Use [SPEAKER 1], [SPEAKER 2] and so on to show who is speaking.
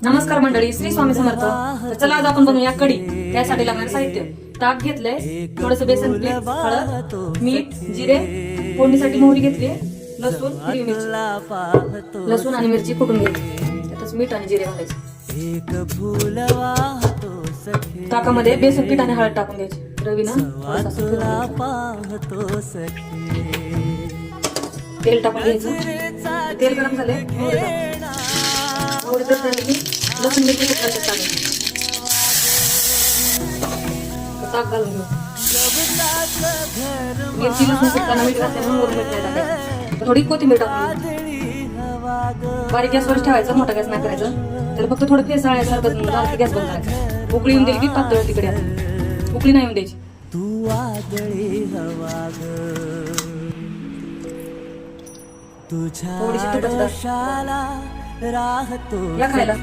[SPEAKER 1] नमस्कार मंडळी, श्री स्वामी समर्थ. तर चला आज आपण बनवूया कढी. त्यासाठी लागणारे साहित्य: ताक घेतलंय, थोडस बेसन पीठ, हळद, मीठ, जिरे, फोडणीसाठी मोहरी घेतली, लसूण, हिरवी मिरची, लसूण आणि मिरची कुटून घ्यायची, त्यातच मीठ आणि जिरे घालायचे. ताकामध्ये बेसन पीठ आणि हळद टाकून घ्यायची. रवीनं तेल टाकून घ्यायचं. तेल गरम झाले, मोहरी तडतडली की लसूण मिरची कुठल्यात टाकायची. ताक घालून घेऊ. मिरची लसूण कुटताना मीठ घातल्यामुळे मोहरी मीठ नाही टाकायचं. थोडी कोथिंबीर टाकून घेऊ. बारीक गॅसवर ठेवायचं, मोठा गॅस नाही करायचं. तर फक्त थोडं फेसाळ्यासारखं झालं गॅस बंद करायचं. उकळी येऊन दिली की पातळ तिकडे उकळी नाही येऊन द्यायची. थोडीशी तुपाची या खायला.